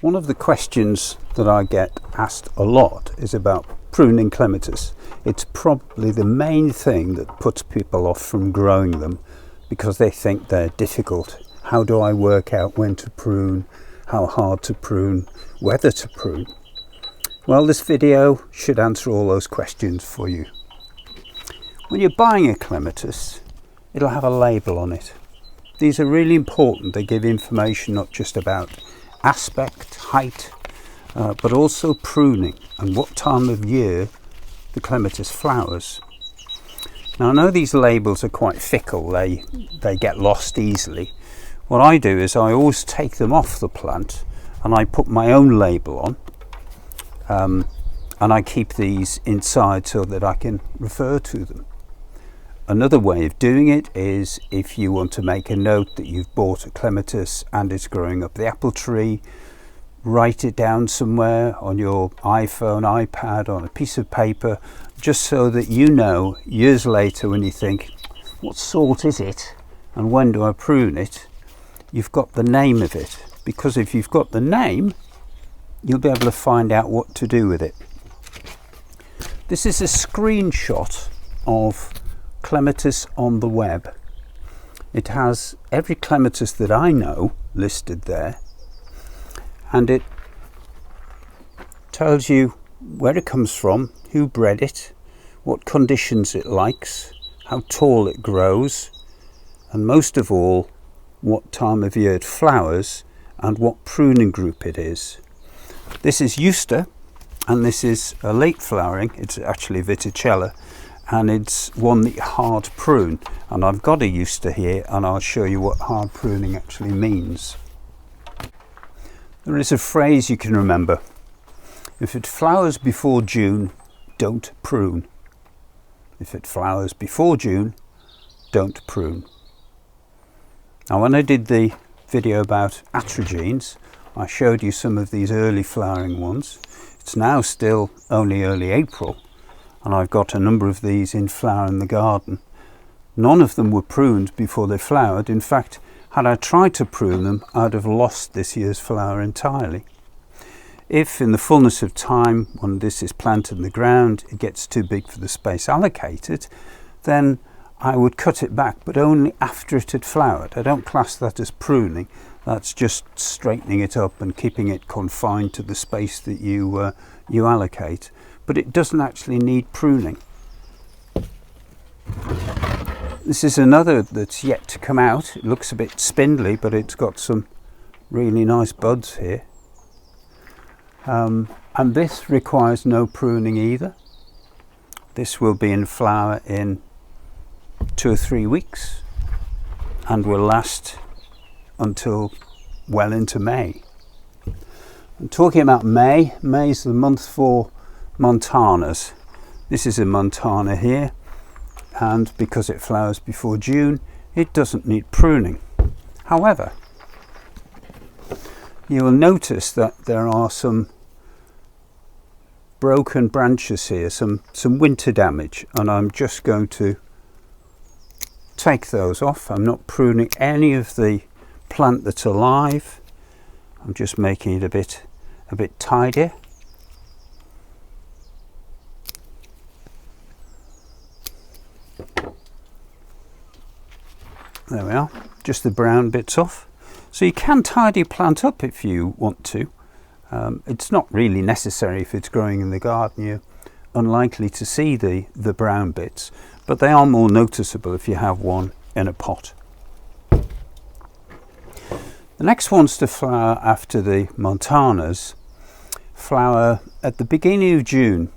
One of the questions that I get asked a lot is about pruning clematis. It's probably the main thing that puts people off from growing them because they think they're difficult. How do I work out when to prune, how hard to prune, whether to prune? Well, this video should answer all those questions for you. When you're buying a clematis, it'll have a label on it. These are really important. They give information not just about aspect, height, but also pruning and what time of year the clematis flowers. Now I know these labels are quite fickle, they get lost easily. What I do is I always take them off the plant and I put my own label on, and I keep these inside so that I can refer to them. Another way of doing it is if you want to make a note that you've bought a clematis and it's growing up the apple tree, write it down somewhere on your iPhone, iPad, on a piece of paper, just so that you know years later when you think, what sort is it and when do I prune it? You've got the name of it, because if you've got the name, you'll be able to find out what to do with it. This is a screenshot of clematis on the web. It has every clematis that I know listed there, and it tells you where it comes from, who bred it, what conditions it likes, how tall it grows, and most of all what time of year it flowers and what pruning group it is. This is Euster, and this is a late flowering. It's actually Viticella, and it's one that you hard prune, and I've got a Euster here and I'll show you what hard pruning actually means. There is a phrase you can remember: if it flowers before June, don't prune. If it flowers before June, don't prune. Now when I did the video about atrogenes, I showed you some of these early flowering ones. It's now still only early April, and I've got a number of these in flower in the garden. None of them were pruned before they flowered. In fact, had I tried to prune them, I'd have lost this year's flower entirely. If in the fullness of time, when this is planted in the ground, it gets too big for the space allocated, then I would cut it back, but only after it had flowered. I don't class that as pruning. That's just straightening it up and keeping it confined to the space that you allocate. But it doesn't actually need pruning. This is another that's yet to come out. It looks a bit spindly, but it's got some really nice buds here. And this requires no pruning either. This will be in flower in 2 or 3 weeks and will last until well into May. And talking about May, May is the month for montanas. This is a montana here, and because it flowers before June, it doesn't need pruning. However, you will notice that there are some broken branches here, some winter damage, and I'm just going to take those off. I'm not pruning any of the plant that's alive. I'm just making it a bit tidier. There we are, just the brown bits off. So you can tidy a plant up if you want to. It's not really necessary if it's growing in the garden. You're unlikely to see the brown bits, but they are more noticeable if you have one in a pot. The next ones to flower after the montanas flower at the beginning of June,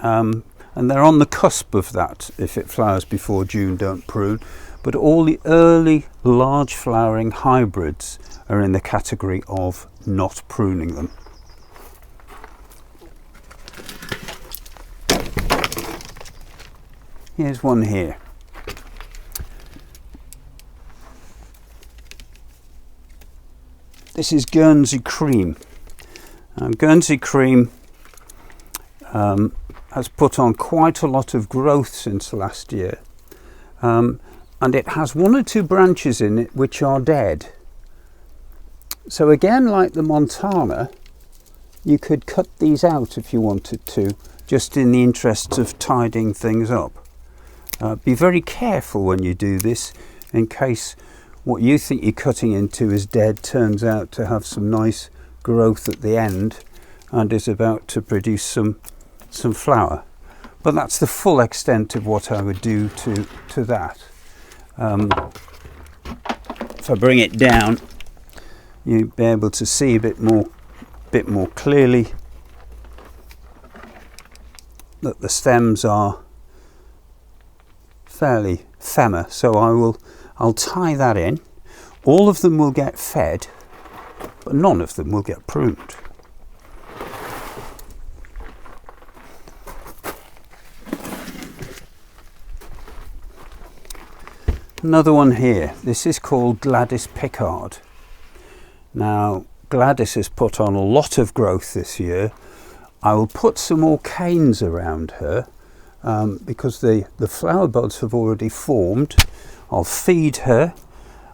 and they're on the cusp of that. If it flowers before June, don't prune. But all the early large flowering hybrids are in the category of not pruning them. Here's one here. This is Guernsey Cream. Guernsey Cream has put on quite a lot of growth since last year. And it has 1 or 2 branches in it which are dead. So again, like the Montana, you could cut these out if you wanted to, just in the interest of tidying things up. Be very careful when you do this, in case what you think you're cutting into is dead turns out to have some nice growth at the end and is about to produce some flower. But that's the full extent of what I would do to that. If I bring it down, you'll be able to see a bit more clearly that the stems are fairly femmer. So I'll tie that in. All of them will get fed, but none of them will get pruned. Another one here. This is called Gladys Pickard. Now, Gladys has put on a lot of growth this year. I will put some more canes around her because the flower buds have already formed. I'll feed her.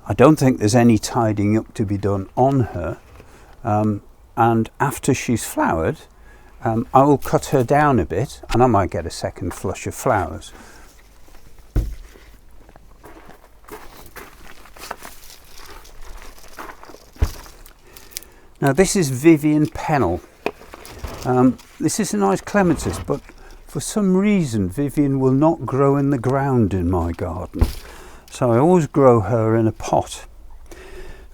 I don't think there's any tidying up to be done on her. And after she's flowered, I will cut her down a bit and I might get a second flush of flowers. Now this is Vivian Pennell. This is a nice clematis, but for some reason Vivian will not grow in the ground in my garden. So I always grow her in a pot.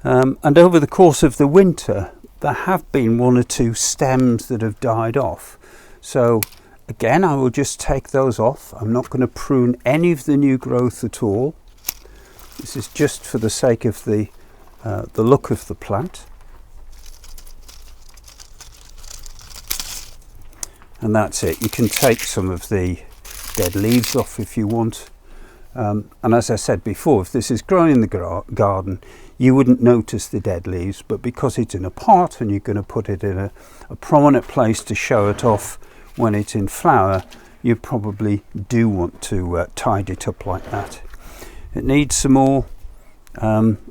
And over the course of the winter, there have been one or two stems that have died off. So again, I will just take those off. I'm not going to prune any of the new growth at all. This is just for the sake of the look of the plant. And that's it. You can take some of the dead leaves off if you want. And as I said before, if this is growing in the garden, you wouldn't notice the dead leaves, but because it's in a pot and you're going to put it in a prominent place to show it off when it's in flower, you probably do want to tidy it up like that. It needs some more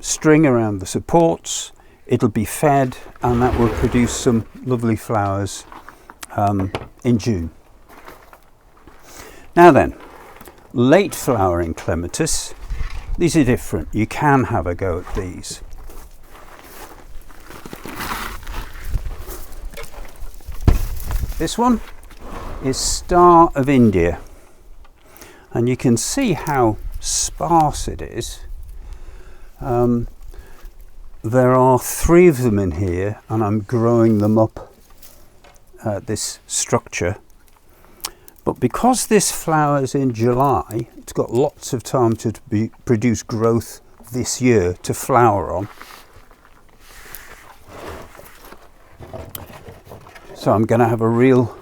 string around the supports. It'll be fed and that will produce some lovely flowers in June. Now then, late flowering clematis. These are different. You can have a go at these. This one is Star of India, and you can see how sparse it is. There are 3 of them in here, and I'm growing them up this structure. But because this flowers in July, it's got lots of time to produce growth this year to flower on. So I'm going to have a real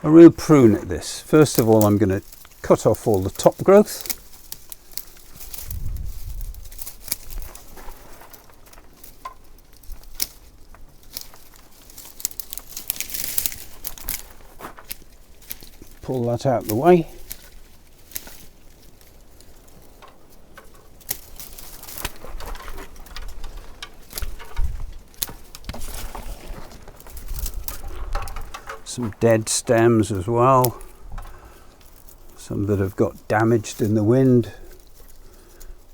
prune at this. First of all, I'm going to cut off all the top growth. Pull that out of the way. Some dead stems as well. Some that have got damaged in the wind.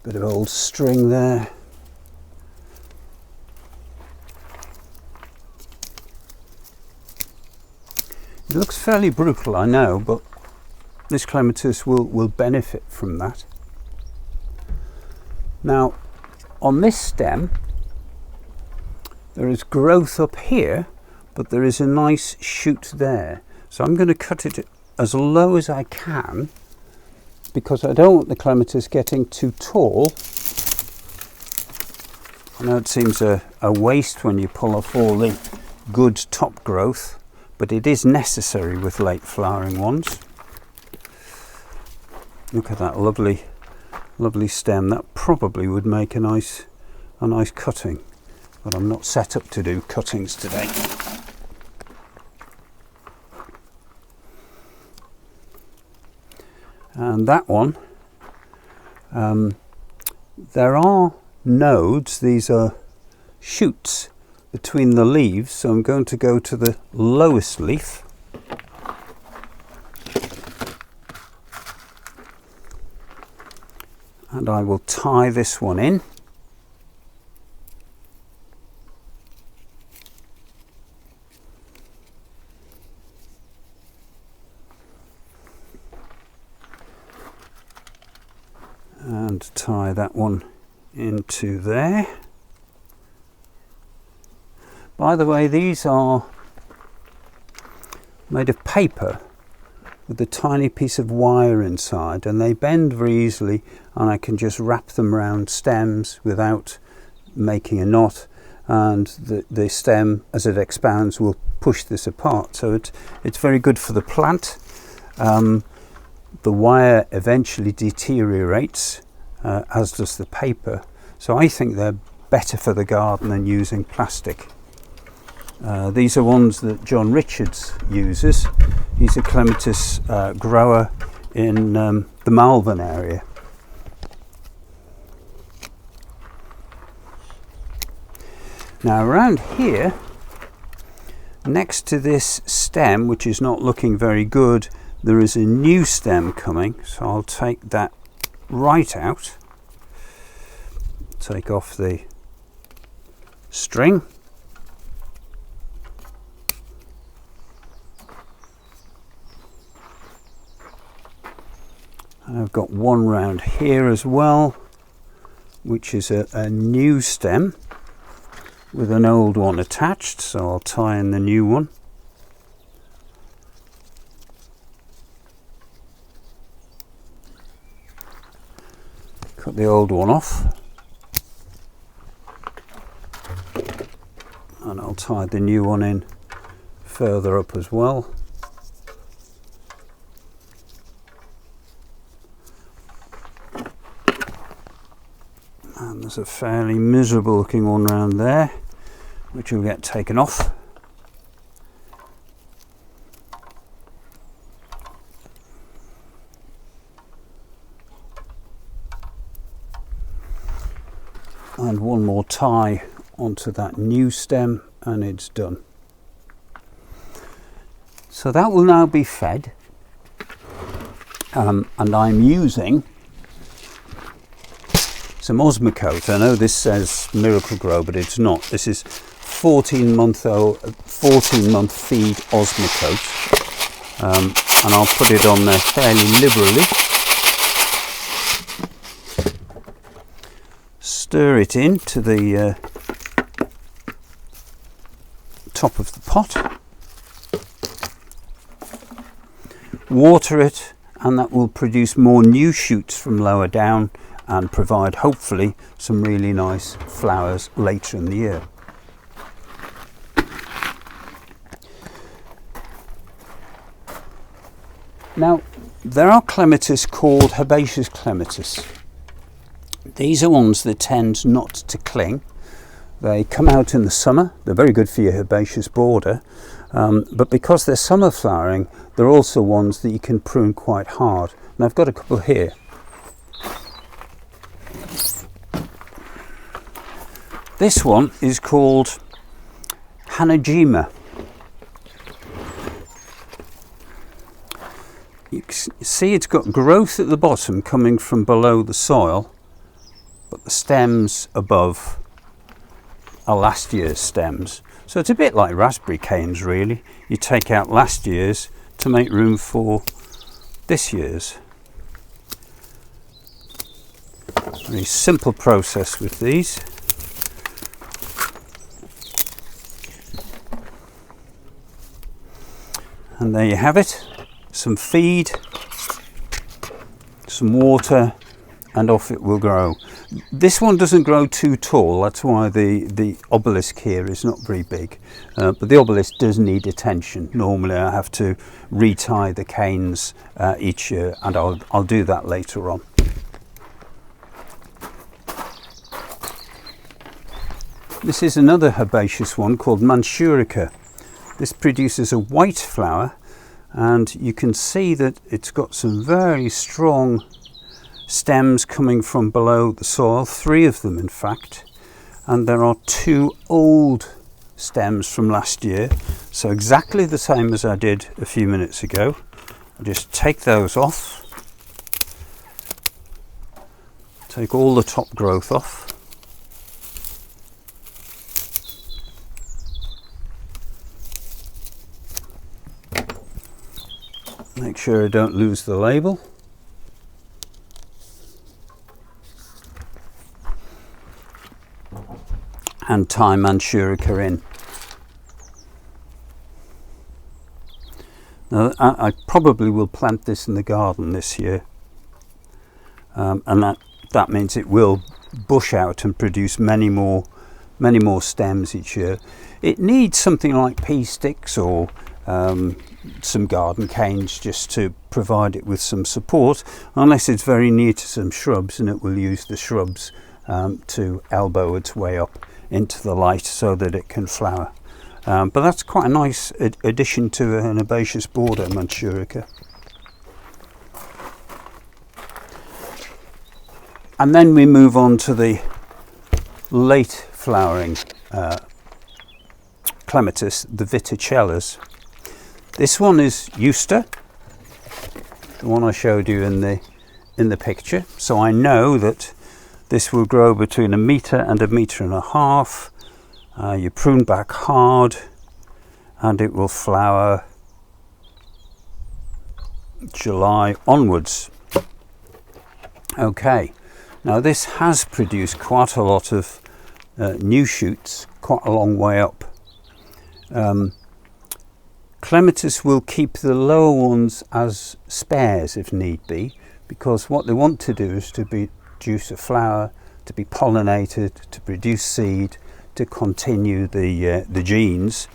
Bit of old string there. It looks fairly brutal, I know, but this clematis will benefit from that. Now, on this stem, there is growth up here, but there is a nice shoot there. So I'm going to cut it as low as I can, because I don't want the clematis getting too tall. I know it seems a waste when you pull off all the good top growth, but it is necessary with late flowering ones. Look at that lovely stem. That probably would make a nice cutting, but I'm not set up to do cuttings today. And that one, there are nodes. These are shoots between the leaves, so I'm going to go to the lowest leaf. And I will tie this one in. And tie that one into there. By the way, these are made of paper with a tiny piece of wire inside, and they bend very easily, and I can just wrap them around stems without making a knot, and the stem, as it expands, will push this apart. So it's very good for the plant. The wire eventually deteriorates, as does the paper, so I think they're better for the garden than using plastic. These are ones that John Richards uses. He's a clematis grower in the Malvern area. Now around here, next to this stem, which is not looking very good, there is a new stem coming, so I'll take that right out, take off the string. I've got one round here as well, which is a new stem with an old one attached, so I'll tie in the new one. Cut the old one off, and I'll tie the new one in further up as well. And there's a fairly miserable looking one round there, which will get taken off. And one more tie onto that new stem, and it's done. So that will now be fed, and I'm using some Osmocote. I know this says Miracle Grow, but it's not. This is 14-month feed Osmocote, and I'll put it on there fairly liberally. Stir it into the top of the pot, water it, and that will produce more new shoots from lower down and provide hopefully some really nice flowers later in the year. Now, there are clematis called herbaceous clematis. These are ones that tend not to cling. They come out in the summer. They're very good for your herbaceous border, but because they're summer flowering, they're also ones that you can prune quite hard. And I've got a couple here. This one is called Hoya Jima. You see it's got growth at the bottom coming from below the soil, but the stems above are last year's stems. So it's a bit like raspberry canes really. You take out last year's to make room for this year's. Very simple process with these. And there you have it, some feed, some water, and off it will grow. This one doesn't grow too tall, that's why the obelisk here is not very big, but the obelisk does need attention. Normally I have to retie the canes each year, and I'll do that later on. This is another herbaceous one called Manchuria. This produces a white flower, and you can see that it's got some very strong stems coming from below the soil, 3 of them in fact, and there are 2 old stems from last year. So exactly the same as I did a few minutes ago. I'll just take those off. Take all the top growth off. Make sure I don't lose the label. And tie Manchuria in. Now, I probably will plant this in the garden this year, and that means it will bush out and produce many more stems each year. It needs something like pea sticks or some garden canes just to provide it with some support, unless it's very near to some shrubs, and it will use the shrubs to elbow its way up into the light so that it can flower. But that's quite a nice addition to an herbaceous border, Manchuria. And then we move on to the late flowering Clematis, the Viticellas. This one is Euster, the one I showed you in the picture. So I know that this will grow between 1 metre and 1.5 meters. You prune back hard and it will flower July onwards. Okay, now this has produced quite a lot of new shoots, quite a long way up. Clematis will keep the lower ones as spares if need be, because what they want to do is to produce a flower, to be pollinated, to produce seed, to continue the genes.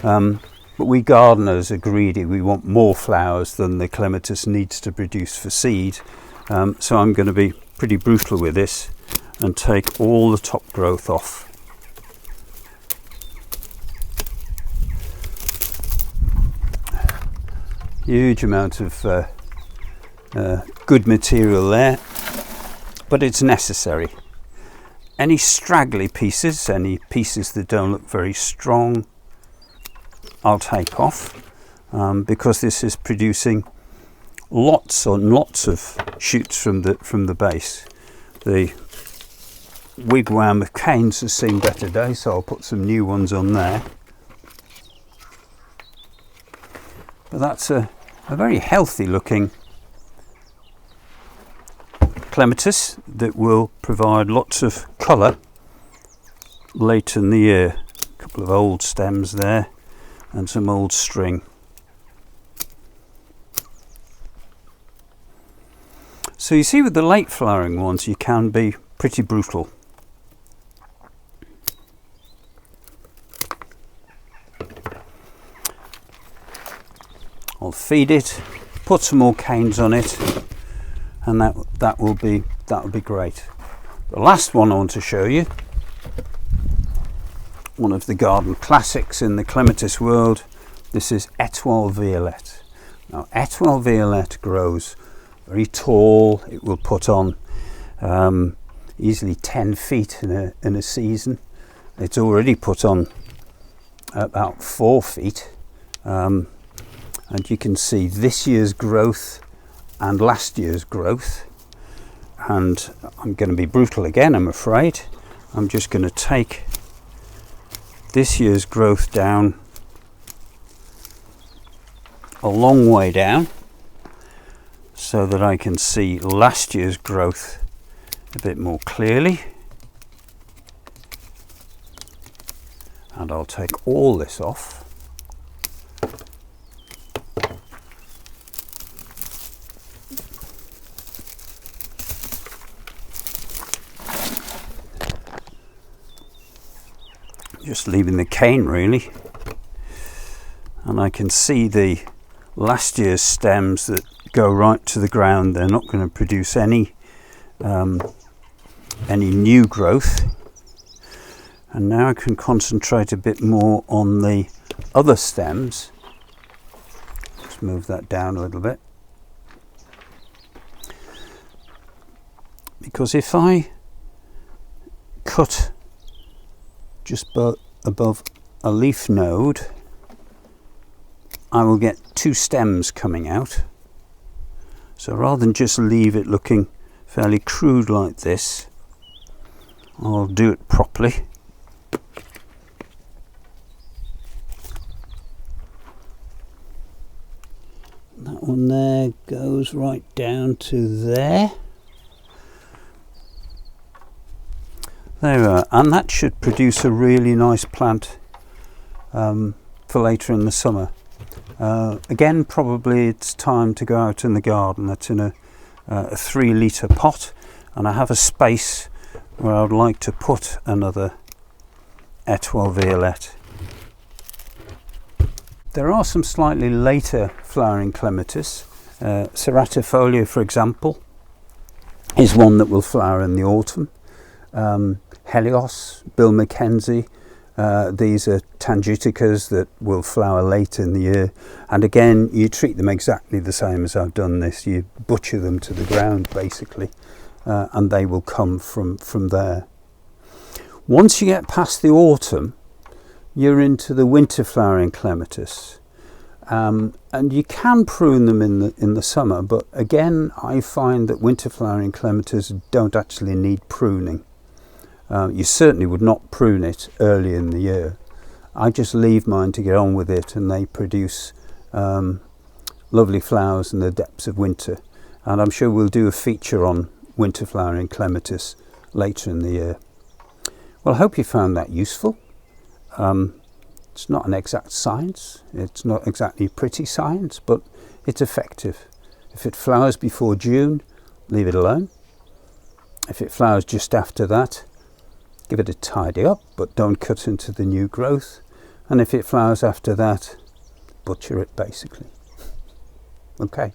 But we gardeners are greedy. We want more flowers than the Clematis needs to produce for seed. So I'm going to be pretty brutal with this and take all the top growth off. Huge amount of good material there, but it's necessary. Any straggly pieces, any pieces that don't look very strong, I'll take off, because this is producing lots and lots of shoots from the base. The Wigwam of Keynes has seen better days, so I'll put some new ones on there. But that's a very healthy looking Clematis that will provide lots of colour late in the year. A couple of old stems there and some old string. So you see, with the late flowering ones you can be pretty brutal. I'll feed it, put some more canes on it, and that will be great. The last one I want to show you, one of the garden classics in the Clematis world. This is Toile Violette. Now, Toile Violette grows very tall. It will put on easily 10 feet in a season. It's already put on about 4 feet. And you can see this year's growth and last year's growth. And I'm going to be brutal again, I'm afraid. I'm just going to take this year's growth down a long way down so that I can see last year's growth a bit more clearly. And I'll take all this off. Just leaving the cane really, and I can see the last year's stems that go right to the ground. They're not going to produce any new growth. And now I can concentrate a bit more on the other stems. Just move that down a little bit, because if I cut just above a leaf node, I will get 2 stems coming out. So rather than just leave it looking fairly crude like this, I'll do it properly. That one there goes right down to there. There we are, and that should produce a really nice plant for later in the summer. Again, probably it's time to go out in the garden. That's in a 3-litre pot, and I have a space where I would like to put another Toile Violette. There are some slightly later flowering clematis. Ceratifolia, for example, is one that will flower in the autumn. Helios, Bill Mackenzie, these are Tangiticas that will flower late in the year, and again you treat them exactly the same as I've done this. You butcher them to the ground basically, and they will come from there. Once you get past the autumn, you're into the winter flowering clematis, and you can prune them in the summer, but again I find that winter flowering clematis don't actually need pruning. You certainly would not prune it early in the year. I just leave mine to get on with it, and they produce lovely flowers in the depths of winter. And I'm sure we'll do a feature on winter flowering clematis later in the year. Well, I hope you found that useful. It's not an exact science. It's not exactly pretty science, but it's effective. If it flowers before June, leave it alone. If it flowers just after that, give it a tidy up, but don't cut into the new growth. And if it flowers after that, butcher it basically. Okay.